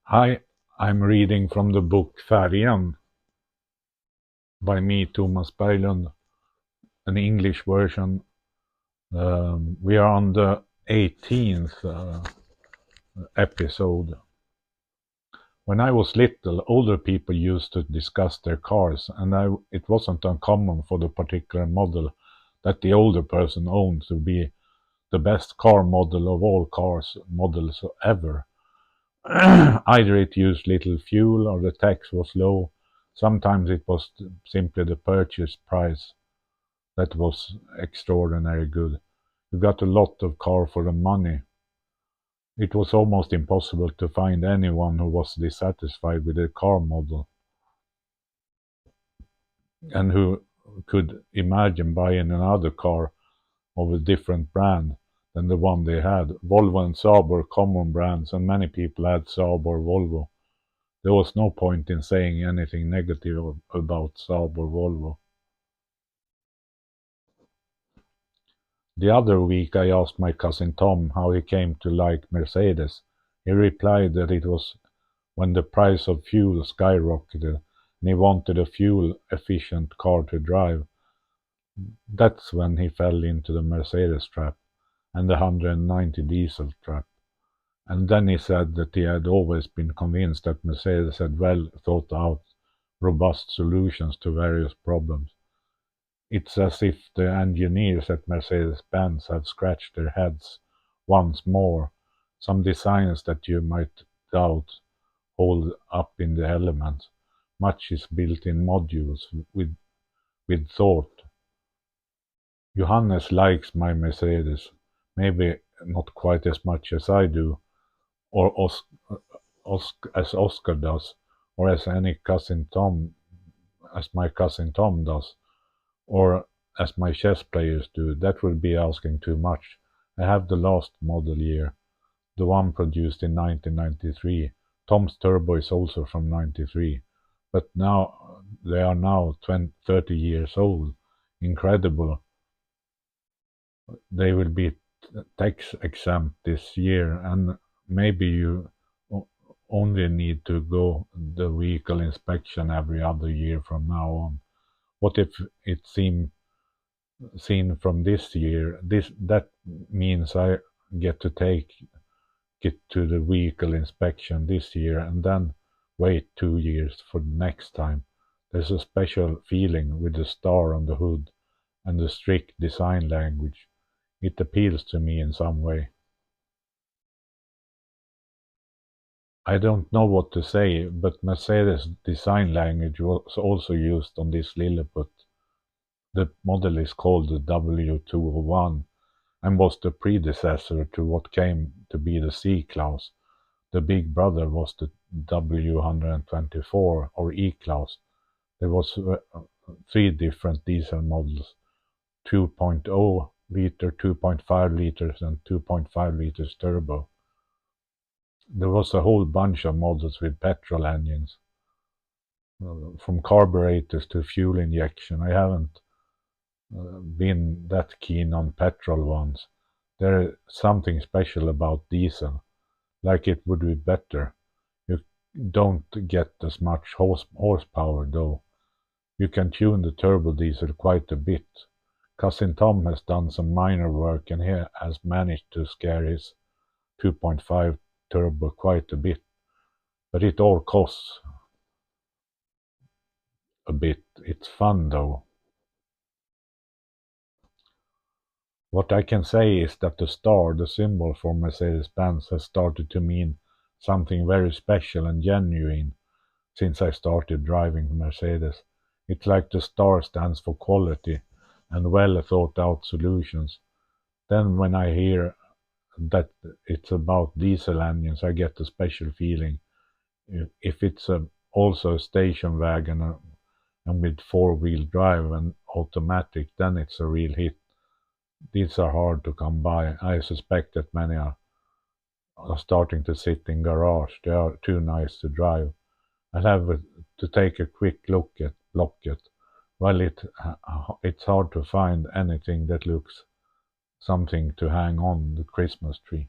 Hi, I'm reading from the book Färjan by me, Tomas Berglund, an English version. We are on the 18th episode. When I was little, older people used to discuss their cars, and it wasn't uncommon for the particular model that the older person owned to be the best car model of all cars models ever. Either it used little fuel or the tax was low. Sometimes it was simply the purchase price that was extraordinary good. You got a lot of car for the money. It was almost impossible to find anyone who was dissatisfied with the car model and who could imagine buying another car of a different brand than the one they had. Volvo and Saab were common brands, and many people had Saab or Volvo. There was no point in saying anything negative about Saab or Volvo. The other week I asked my cousin Tom how he came to like Mercedes. He replied that it was when the price of fuel skyrocketed and he wanted a fuel-efficient car to drive. That's when he fell into the Mercedes trap and the 190 diesel trap. And then he said that he had always been convinced that Mercedes had well thought out, robust solutions to various problems. It's as if the engineers at Mercedes-Benz have scratched their heads once more. Some designs that you might doubt hold up in the elements. Much is built in modules with thought. Johannes likes my Mercedes, maybe not quite as much as I do, or as Oscar does, or as any cousin Tom, as my cousin Tom does, or as my chess players do. That would be asking too much. I have the last model year, the one produced in 1993. Tom's turbo is also from 93, but now they are now 30 years old. Incredible. They will be tax exempt this year, and maybe you only need to go the vehicle inspection every other year from now on. What if it seen from this year? That means I get to take it to the vehicle inspection this year and then wait 2 years for the next time. There's a special feeling with the star on the hood and the strict design language. It appeals to me in some way. I don't know what to say, but Mercedes design language was also used on this Lilliput. The model is called the W201 and was the predecessor to what came to be the C-Class. The big brother was the W124 or E-Class. There was three different diesel models: 2.0 liter, 2.5 liters, and 2.5 liters turbo. There was a whole bunch of models with petrol engines, from carburetors to fuel injection. I haven't been that keen on petrol ones. There's something special about diesel, like it would be better. You don't get as much horsepower though. You can tune the turbo diesel quite a bit. Cousin Tom has done some minor work and he has managed to scare his 2.5 turbo quite a bit, but it all costs a bit. It's fun though. What I can say is that the star, the symbol for Mercedes-Benz, has started to mean something very special and genuine since I started driving Mercedes. It's like the star stands for quality and well thought out solutions. Then when I hear that it's about diesel engines, I get a special feeling. If it's also a station wagon and with four-wheel drive and automatic, then it's a real hit. These are hard to come by. I suspect that many are starting to sit in garage. They are too nice to drive. I'll have to take a quick look at Blocket. Well, it's hard to find anything that looks something to hang on the Christmas tree.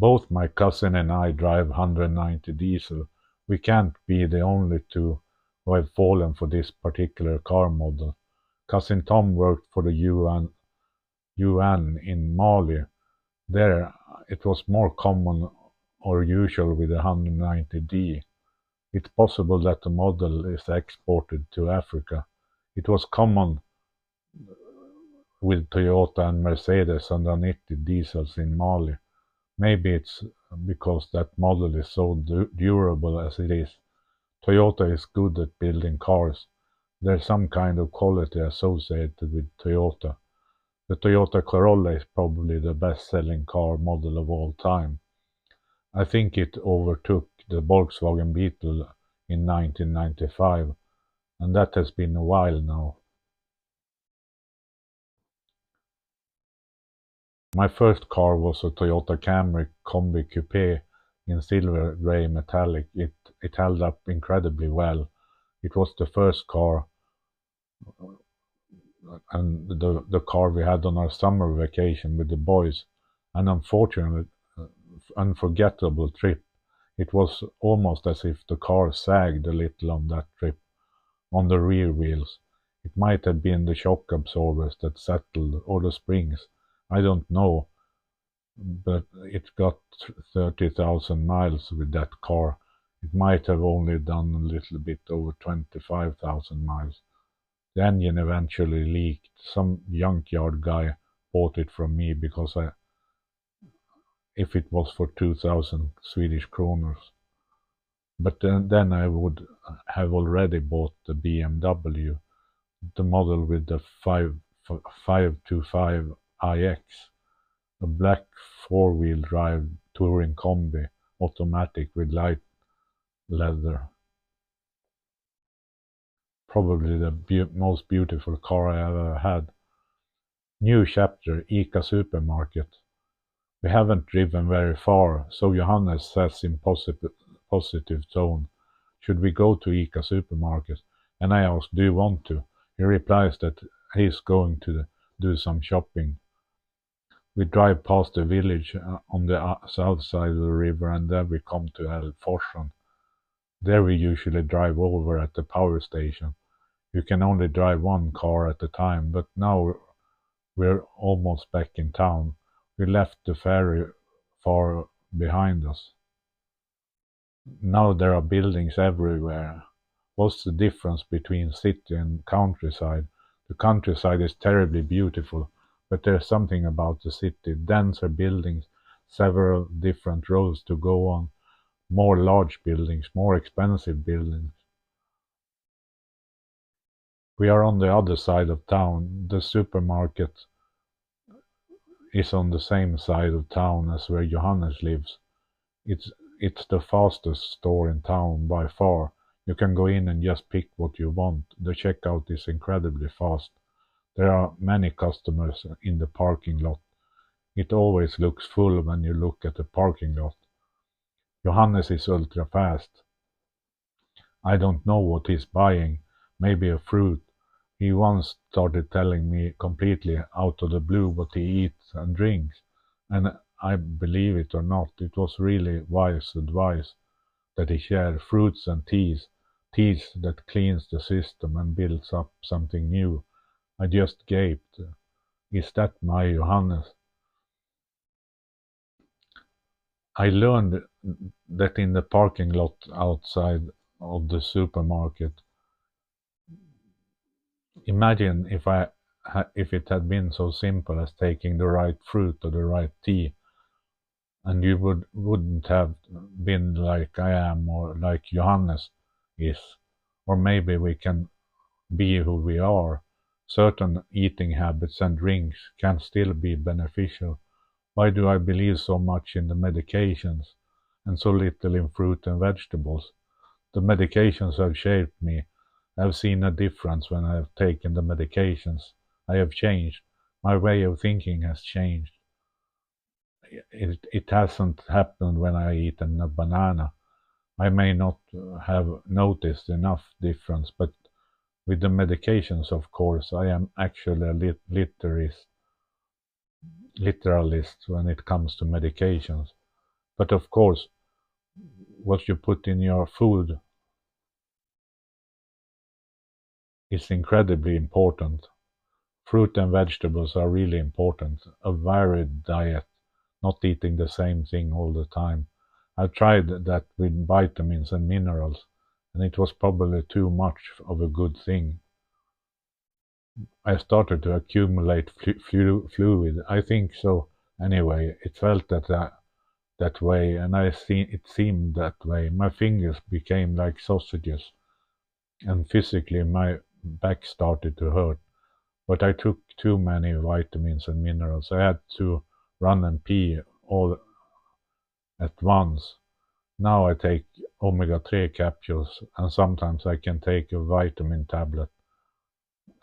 Both my cousin and I drive 190 diesel. We can't be the only two who have fallen for this particular car model. Cousin Tom worked for the UN in Mali. There, it was more common or usual with the 190D. It's possible that the model is exported to Africa. It was common with Toyota and Mercedes 190 diesels in Mali. Maybe it's because that model is so durable as it is. Toyota is good at building cars. There's some kind of quality associated with Toyota. The Toyota Corolla is probably the best-selling car model of all time. I think it overtook the Volkswagen Beetle in 1995, and that has been a while now. My first car was a Toyota Camry Combi Coupe in silver grey metallic. It held up incredibly well. It was the first car and the car we had on our summer vacation with the boys. An unforgettable trip. It was almost as if the car sagged a little on that trip, on the rear wheels. It might have been the shock absorbers that settled, or the springs. I don't know, but it got 30,000 miles with that car. It might have only done a little bit over 25,000 miles. The engine eventually leaked. Some junkyard guy bought it from me because if it was for 2,000 Swedish kroners. But then I would have already bought the BMW, the model with the 525 iX, a black four-wheel drive touring combi, automatic with light leather. Probably the most beautiful car I ever had. New chapter, ICA supermarket. We haven't driven very far, so Johannes says in positive tone, "Should we go to ICA supermarket?" And I ask, "Do you want to?" He replies that he's going to do some shopping. We drive past the village on the south side of the river, and then we come to Älvforsen. There we usually drive over at the power station. You can only drive one car at a time, but now we're almost back in town. We left the ferry far behind us. Now there are buildings everywhere. What's the difference between city and countryside? The countryside is terribly beautiful, but there's something about the city. Denser buildings, several different roads to go on, more large buildings, more expensive buildings. We are on the other side of town. The supermarket is on the same side of town as where Johannes lives. It's the fastest store in town by far. You can go in and just pick what you want. The checkout is incredibly fast. There are many customers in the parking lot. It always looks full when you look at the parking lot. Johannes is ultra fast. I don't know what he's buying. Maybe a fruit. He once started telling me completely out of the blue what he eats and drinks, and I believe it or not, it was really wise advice that he shared fruits and teas that cleans the system and builds up something new. I just gaped. Is that my Johannes? I learned that in the parking lot outside of the supermarket. Imagine if it had been so simple as taking the right fruit or the right tea, and you wouldn't have been like I am or like Johannes is, or maybe we can be who we are. Certain eating habits and drinks can still be beneficial. Why do I believe so much in the medications and so little in fruit and vegetables? The medications have shaped me. I've seen a difference when I have taken the medications. I have changed. My way of thinking has changed. It hasn't happened when I eat a banana. I may not have noticed enough difference, but with the medications, of course, I am actually a literalist when it comes to medications. But of course, what you put in your food is incredibly important. Fruit and vegetables are really important. A varied diet, not eating the same thing all the time. I tried that with vitamins and minerals, and it was probably too much of a good thing. I started to accumulate fluid. I think so. Anyway, it felt that way, and it seemed that way. My fingers became like sausages, and physically my back started to hurt. But I took too many vitamins and minerals. I had to run and pee all at once. Now I take omega-3 capsules, and sometimes I can take a vitamin tablet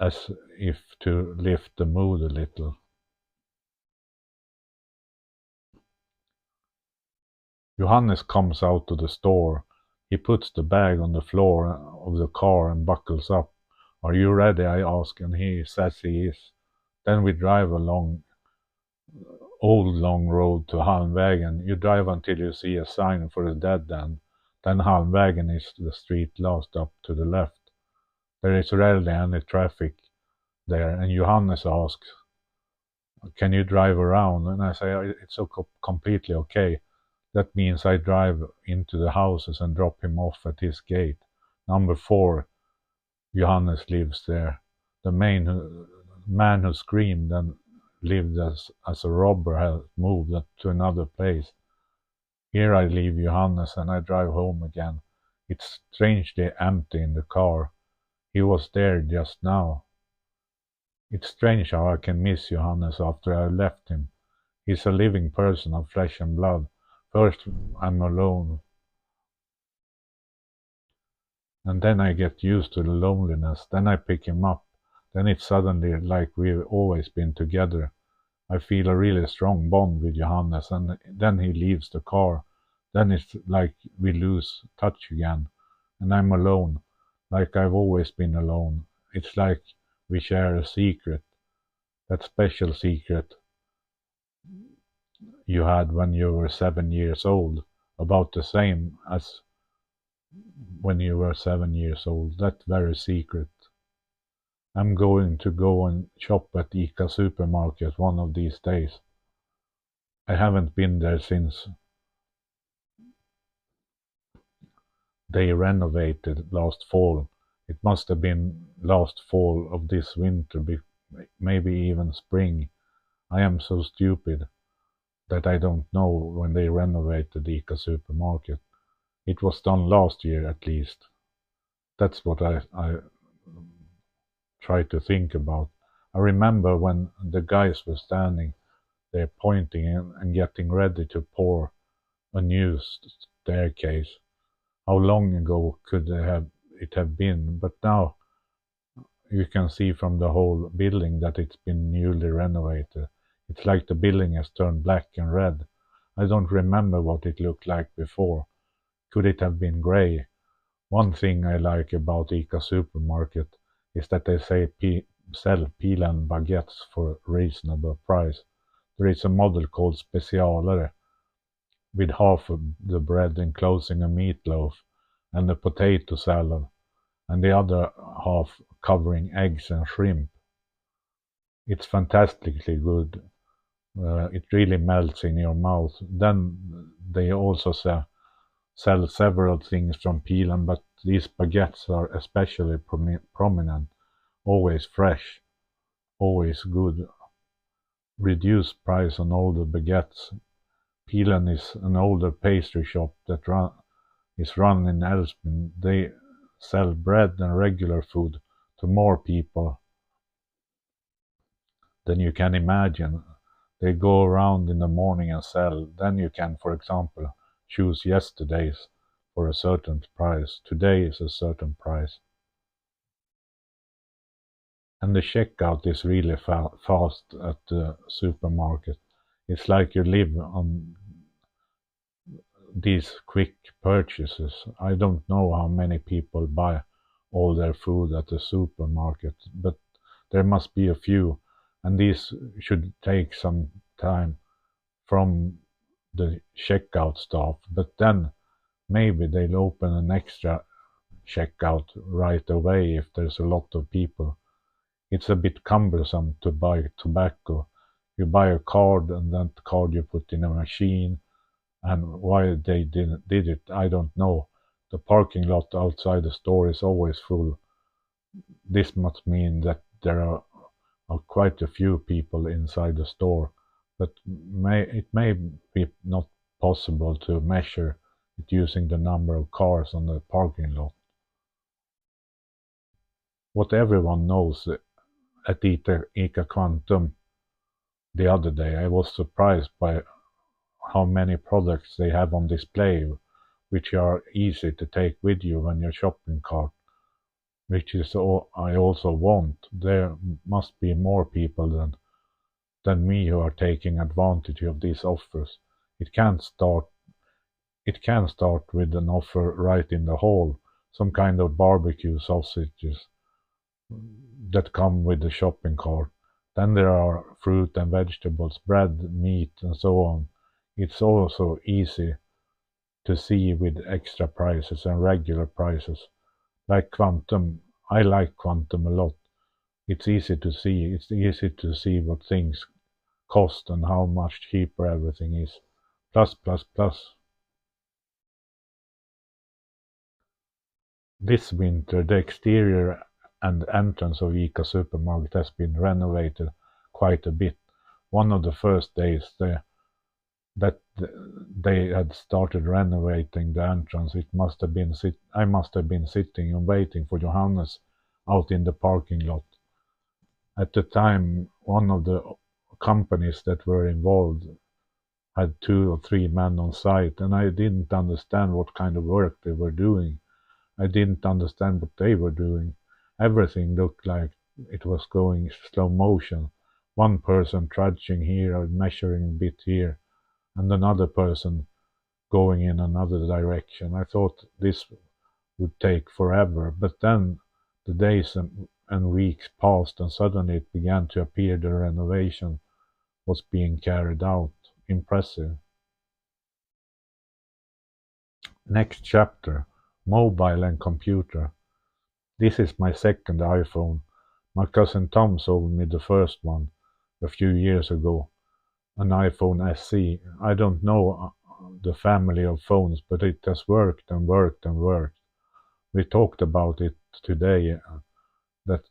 as if to lift the mood a little. Johannes comes out to the store. He puts the bag on the floor of the car and buckles up. Are you ready? I ask, and he says he is. Then we drive along old long road to Halmvägen. You drive until you see a sign for a dead end. Then Halmvägen is the street last up to the left. There is rarely any traffic there, and Johannes asks, can you drive around? And I say, it's completely okay. That means I drive into the houses and drop him off at his gate. Number 4, Johannes lives there. The man who screamed and lived as a robber has moved to another place. Here I leave Johannes and I drive home again. It's strangely empty in the car. He was there just now. It's strange how I can miss Johannes after I left him. He's a living person of flesh and blood. First I'm alone, and then I get used to the loneliness. Then I pick him up. Then it's suddenly like we've always been together. I feel a really strong bond with Johannes, and then he leaves the car. Then it's like we lose touch again, and I'm alone, like I've always been alone. It's like we share a secret, that special secret you had when you were 7 years old, about the same as when you were 7 years old, that very secret. I'm going to go and shop at ICA supermarket one of these days. I haven't been there since they renovated last fall. It must have been last fall of this winter, maybe even spring. I am so stupid that I don't know when they renovated the ICA supermarket. It was done last year at least. That's what I try to think about. I remember when the guys were standing there pointing and getting ready to pour a new staircase. How long ago could it have been? But now you can see from the whole building that it's been newly renovated. It's like the building has turned black and red. I don't remember what it looked like before. Could it have been grey? One thing I like about ICA supermarket is that they sell Pilan baguettes for a reasonable price. There is a model called Specialare, with half of the bread enclosing a meatloaf and a potato salad, and the other half covering eggs and shrimp. It's fantastically good. It really melts in your mouth. Then they also sell several things from Pilan, but these baguettes are especially prominent, always fresh, always good. Reduced price on all the baguettes. Pilan is an older pastry shop that is run in Älvsbyn. They sell bread and regular food to more people than you can imagine. They go around in the morning and sell. Then you can, for example, choose yesterday's for a certain price. Today is a certain price. And the checkout is really fast at the supermarket. It's like you live on these quick purchases. I don't know how many people buy all their food at the supermarket, but there must be a few, and these should take some time from the checkout staff, but then maybe they'll open an extra checkout right away if there's a lot of people. It's a bit cumbersome to buy tobacco. You buy a card and that card you put in a machine, and why they did it, I don't know. The parking lot outside the store is always full. This must mean that there are quite a few people inside the store, but it may be not possible to measure it using the number of cars on the parking lot. What everyone knows at ICA Quantum the other day, I was surprised by how many products they have on display, which are easy to take with you when your shopping cart, which is all I also want. There must be more people than me who are taking advantage of these offers. It can't start it can start with an offer right in the hall, some kind of barbecue sausages that come with the shopping cart. Then there are fruit and vegetables, bread, meat, and so on. It's also easy to see with extra prices and regular prices. Like Quantum, I like Quantum a lot. It's easy to see. It's easy to see what things cost and how much cheaper everything is. Plus, plus, plus. This winter, the exterior and entrance of ICA Supermarket has been renovated quite a bit. One of the first days that they had started renovating the entrance, I must have been sitting and waiting for Johannes out in the parking lot. At the time, one of the companies that were involved had 2 or 3 men on site, and I didn't understand what kind of work they were doing. I didn't understand what they were doing. Everything looked like it was going slow motion. One person trudging here or measuring a bit here, and another person going in another direction. I thought this would take forever, but then the days and weeks passed, and suddenly it began to appear the renovation was being carried out. Impressive. Next chapter: mobile and computer. This is my second iPhone. My cousin Tom sold me the first one a few years ago, an iPhone SE. I don't know the family of phones, but it has worked and worked and worked. We talked about it today, that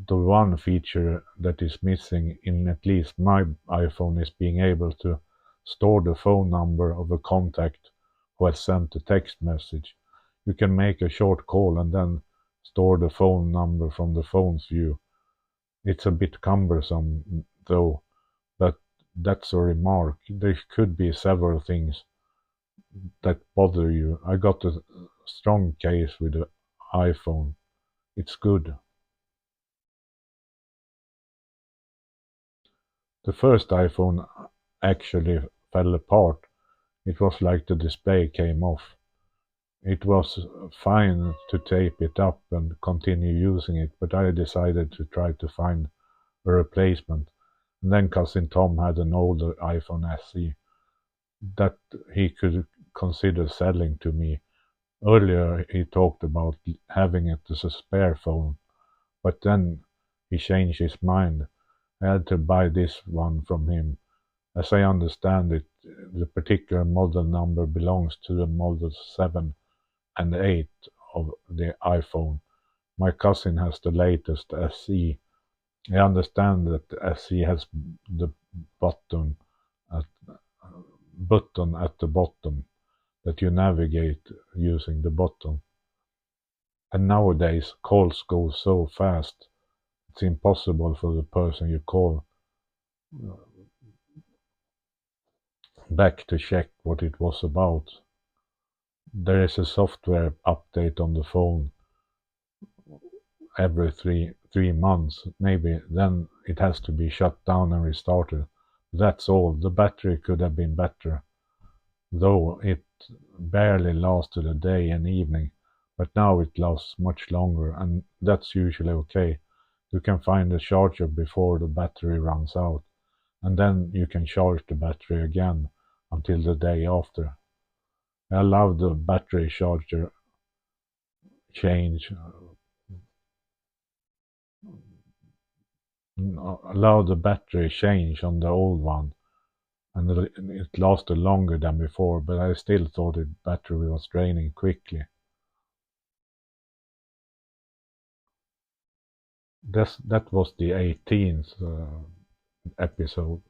the one feature that is missing in at least my iPhone is being able to store the phone number of a contact who has sent a text message. You can make a short call and then store the phone number from the phone's view. It's a bit cumbersome, though, but that's a remark. There could be several things that bother you. I got a strong case with the iPhone. It's good. The first iPhone actually fell apart. It was like the display came off. It was fine to tape it up and continue using it, but I decided to try to find a replacement. And then cousin Tom had an older iPhone SE that he could consider selling to me. Earlier he talked about having it as a spare phone, but then he changed his mind. I had to buy this one from him. As I understand it, the particular model number belongs to the models 7 and 8 of the iPhone. My cousin has the latest SE. I understand that the SE has the button at, button at the bottom that you navigate using the button. And nowadays calls go so fast, it's impossible for the person you call back to check what it was about. There is a software update on the phone every three months, maybe. Then it has to be shut down and restarted. That's all. The battery could have been better, though it barely lasted a day and evening. But now it lasts much longer, and that's usually okay. You can find a charger before the battery runs out, and then you can charge the battery again until the day after. I love the battery charger change. Allow the battery change on the old one, and it lasted longer than before, but I still thought the battery was draining quickly. That was the 18th episode.